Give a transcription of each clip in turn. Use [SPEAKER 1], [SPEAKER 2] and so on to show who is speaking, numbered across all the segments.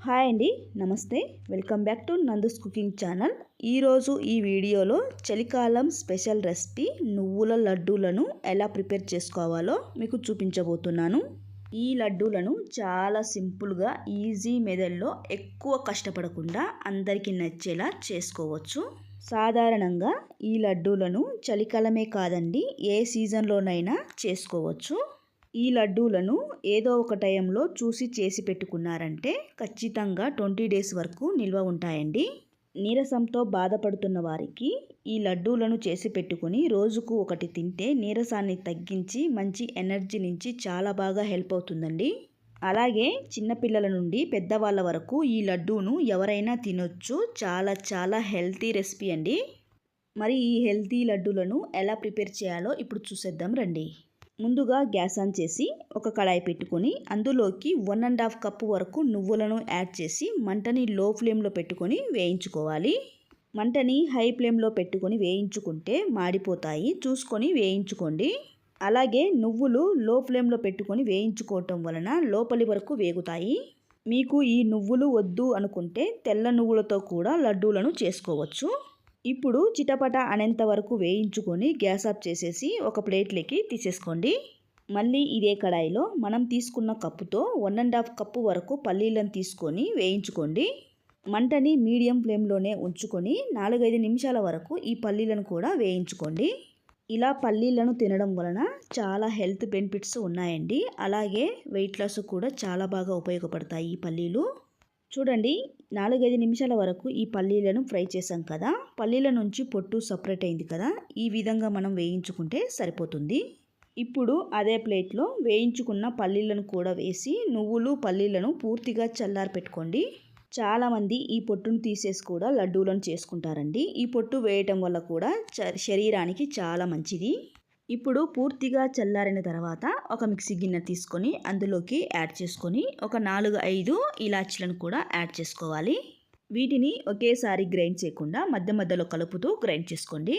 [SPEAKER 1] Hi అండి, నమస్తే. Welcome back to Nandu's cooking channel. ఈరోజు ఈ వీడియోలో చలికాలం స్పెషల్ రెసిపీ నువ్వుల లడ్డూలను ఎలా ప్రిపేర్ చేసుకోవాలో మీకు చూపించబోతున్నాను. ఈ లడ్డూలను చాలా సింపుల్గా ఈజీ మెథడ్లో ఎక్కువ కష్టపడకుండా అందరికీ నచ్చేలా చేసుకోవచ్చు. సాధారణంగా ఈ లడ్డూలను చలికాలమే కాదండి, ఏ సీజన్లోనైనా చేసుకోవచ్చు. ఈ లడ్డూలను ఏదో ఒక టైంలో చూసి చేసి పెట్టుకున్నారంటే ఖచ్చితంగా 20 డేస్ వరకు నిల్వ ఉంటాయండి. నీరసంతో బాధపడుతున్న వారికి ఈ లడ్డూలను చేసి పెట్టుకుని రోజుకు ఒకటి తింటే నీరసాన్ని తగ్గించి మంచి ఎనర్జీ నుంచి చాలా బాగా హెల్ప్ అవుతుందండి. అలాగే చిన్నపిల్లల నుండి పెద్దవాళ్ళ వరకు ఈ లడ్డూను ఎవరైనా తినొచ్చు. చాలా చాలా హెల్తీ రెసిపీ అండి. మరి ఈ హెల్తీ లడ్డూలను ఎలా ప్రిపేర్ చేయాలో ఇప్పుడు చూసేద్దాం రండి. ముందుగా గ్యాస్ ఆన్ చేసి ఒక కడాయి పెట్టుకొని అందులోకి 1.5 కప్పు వరకు నువ్వులను యాడ్ చేసి మంటని లో ఫ్లేమ్లో పెట్టుకొని వేయించుకోవాలి. మంటని హై ఫ్లేమ్లో పెట్టుకొని వేయించుకుంటే మాడిపోతాయి, చూసుకొని వేయించుకోండి. అలాగే నువ్వులు లో ఫ్లేమ్లో పెట్టుకొని వేయించుకోవటం వలన లోపలి వరకు వేగుతాయి. మీకు ఈ నువ్వులు వద్దు అనుకుంటే తెల్ల నువ్వులతో కూడా లడ్డూలను చేసుకోవచ్చు. ఇప్పుడు చిటపట అనేంత వరకు వేయించుకొని గ్యాస్ ఆఫ్ చేసేసి ఒక ప్లేట్లోకి తీసేసుకోండి. మళ్ళీ ఇదే కడాయిలో మనం తీసుకున్న కప్పుతో 1.5 కప్పు వరకు పల్లీలను తీసుకొని వేయించుకోండి. మంటని మీడియం ఫ్లేమ్లోనే ఉంచుకొని 4-5 నిమిషాల వరకు ఈ పల్లీలను కూడా వేయించుకోండి. ఇలా పల్లీలను తినడం వలన చాలా హెల్త్ బెనిఫిట్స్ ఉన్నాయండి. అలాగే వెయిట్ లాస్ కూడా చాలా బాగా ఉపయోగపడతాయి ఈ పల్లీలు. చూడండి, 4-5 నిమిషాల వరకు ఈ పల్లీలను ఫ్రై చేసాం కదా, పల్లీల నుంచి పొట్టు సపరేట్ అయింది కదా, ఈ విధంగా మనం వేయించుకుంటే సరిపోతుంది. ఇప్పుడు అదే ప్లేట్లో వేయించుకున్న పల్లీలను కూడా వేసి నువ్వులు పల్లీలను పూర్తిగా చల్లారి పెట్టుకోండి. చాలామంది ఈ పొట్టును తీసేసి కూడా లడ్డూలను చేసుకుంటారండి. ఈ పొట్టు వేయటం వల్ల కూడా శరీరానికి చాలా మంచిది. ఇప్పుడు పూర్తిగా చల్లారిన తర్వాత ఒక మిక్సీ గిన్నె తీసుకొని అందులోకి యాడ్ చేసుకొని ఒక 4-5 ఇలాచీలను కూడా యాడ్ చేసుకోవాలి. వీటిని ఒకేసారి గ్రైండ్ చేయకుండా మధ్య మధ్యలో కలుపుతూ గ్రైండ్ చేసుకోండి.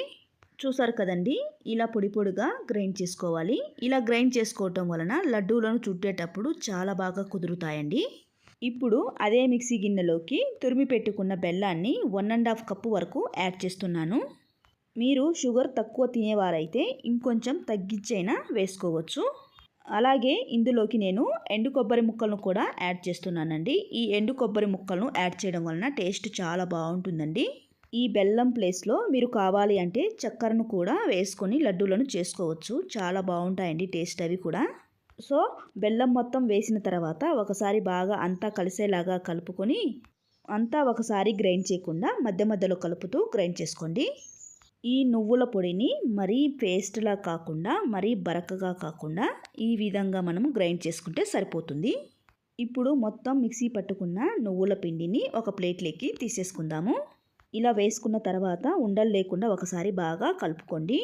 [SPEAKER 1] చూసారు కదండి, ఇలా పొడి పొడిగా గ్రైండ్ చేసుకోవాలి. ఇలా గ్రైండ్ చేసుకోవటం వలన లడ్డూలను చుట్టేటప్పుడు చాలా బాగా కుదురుతాయండి. ఇప్పుడు అదే మిక్సీ గిన్నెలోకి తురిమి పెట్టుకున్న బెల్లాన్ని 1.5 కప్పు వరకు యాడ్ చేస్తున్నాను. మీరు షుగర్ తక్కువ తినేవారైతే ఇంకొంచెం తగ్గించైనా వేసుకోవచ్చు. అలాగే ఇందులోకి నేను ఎండు కొబ్బరి ముక్కలను కూడా యాడ్ చేస్తున్నానండి. ఈ ఎండు కొబ్బరి ముక్కలను యాడ్ చేయడం వలన టేస్ట్ చాలా బాగుంటుందండి. ఈ బెల్లం ప్లేస్లో మీరు కావాలి అంటే చక్కెరను కూడా వేసుకొని లడ్డూలను చేసుకోవచ్చు. చాలా బాగుంటాయండి టేస్ట్ అవి కూడా. సో బెల్లం మొత్తం వేసిన తర్వాత ఒకసారి బాగా అంతా కలిసేలాగా కలుపుకొని అంతా ఒకసారి గ్రైండ్ చేయకుండా మధ్య మధ్యలో కలుపుతూ గ్రైండ్ చేసుకోండి. ఈ నువ్వుల పొడిని మరీ పేస్ట్లా కాకుండా మరీ బరకగా కాకుండా ఈ విధంగా మనం గ్రైండ్ చేసుకుంటే సరిపోతుంది. ఇప్పుడు మొత్తం మిక్సీ పట్టుకున్న నువ్వుల పిండిని ఒక ప్లేట్లోకి తీసేసుకుందాము. ఇలా వేసుకున్న తర్వాత ఉండలు లేకుండా ఒకసారి బాగా కలుపుకోండి.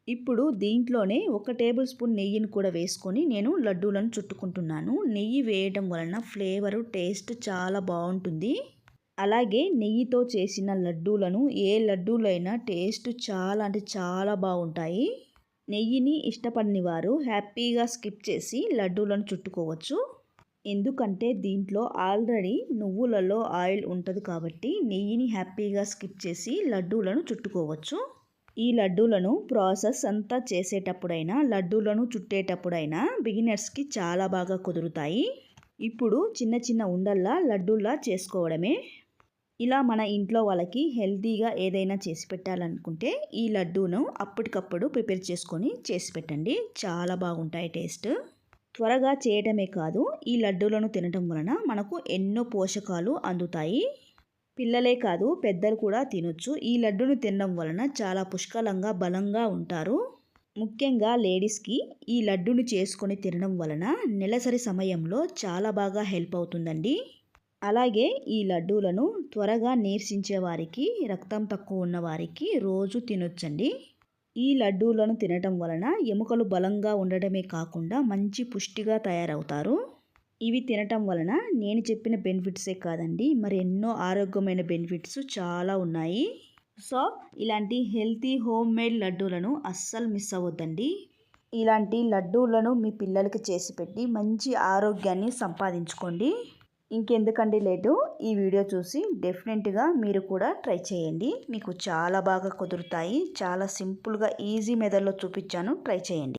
[SPEAKER 1] ఇప్పుడు దీంట్లోనే 1 టేబుల్ స్పూన్ నెయ్యిని కూడా వేసుకొని నేను లడ్డూలను చుట్టుకుంటున్నాను. నెయ్యి వేయడం వలన ఫ్లేవరు టేస్ట్ చాలా బాగుంటుంది. అలాగే నెయ్యితో చేసిన లడ్డూలను ఏ లడ్డూలైనా టేస్ట్ చాలా అంటే చాలా బాగుంటాయి. నెయ్యిని ఇష్టపడని వారు హ్యాపీగా స్కిప్ చేసి లడ్డూలను చుట్టుకోవచ్చు. ఎందుకంటే దీంట్లో ఆల్రెడీ నువ్వులలో ఆయిల్ ఉంటుంది కాబట్టి నెయ్యిని హ్యాపీగా స్కిప్ చేసి లడ్డూలను చుట్టుకోవచ్చు. ఈ లడ్డూలను ప్రాసెస్ అంతా చేసేటప్పుడైనా లడ్డూలను చుట్టేటప్పుడైనా బిగినర్స్కి చాలా బాగా కుదురుతాయి. ఇప్పుడు చిన్న చిన్న ఉండల్లా లడ్డూల్లా చేసుకోవడమే. ఇలా మన ఇంట్లో వాళ్ళకి హెల్తీగా ఏదైనా చేసి పెట్టాలనుకుంటే ఈ లడ్డూను అప్పటికప్పుడు ప్రిపేర్ చేసుకొని చేసి పెట్టండి. చాలా బాగుంటాయి టేస్ట్. త్వరగా చేయటమే కాదు, ఈ లడ్డూలను తినటం వలన మనకు ఎన్నో పోషకాలు అందుతాయి. పిల్లలే కాదు పెద్దలు కూడా తినొచ్చు. ఈ లడ్డూను తినడం వలన చాలా పుష్కలంగా బలంగా ఉంటారు. ముఖ్యంగా లేడీస్కి ఈ లడ్డూను చేసుకొని తినడం వలన నెలసరి సమయంలో చాలా బాగా హెల్ప్ అవుతుందండి. అలాగే ఈ లడ్డూలను త్వరగా నీరసించే వారికి, రక్తం తక్కువ ఉన్న వారికి రోజు తినొచ్చండి. ఈ లడ్డూలను తినటం వలన ఎముకలు బలంగా ఉండడమే కాకుండా మంచి పుష్టిగా తయారవుతారు. ఇవి తినటం వలన నేను చెప్పిన బెనిఫిట్సే కాదండి, మరి ఎన్నో ఆరోగ్యమైన బెనిఫిట్స్ చాలా ఉన్నాయి. సో ఇలాంటి హెల్తీ హోమ్ మేడ్ లడ్డూలను అస్సలు మిస్ అవ్వద్దండి. ఇలాంటి లడ్డూలను మీ పిల్లలకి చేసి పెట్టి మంచి ఆరోగ్యాన్ని సంపాదించుకోండి. ఇంకెందుకండి లేటు, ఈ వీడియో చూసి డెఫినెట్గా మీరు కూడా ట్రై చేయండి. మీకు చాలా బాగా కుదురుతాయి. చాలా సింపుల్గా ఈజీ మెథడ్లో చూపించాను, ట్రై చేయండి.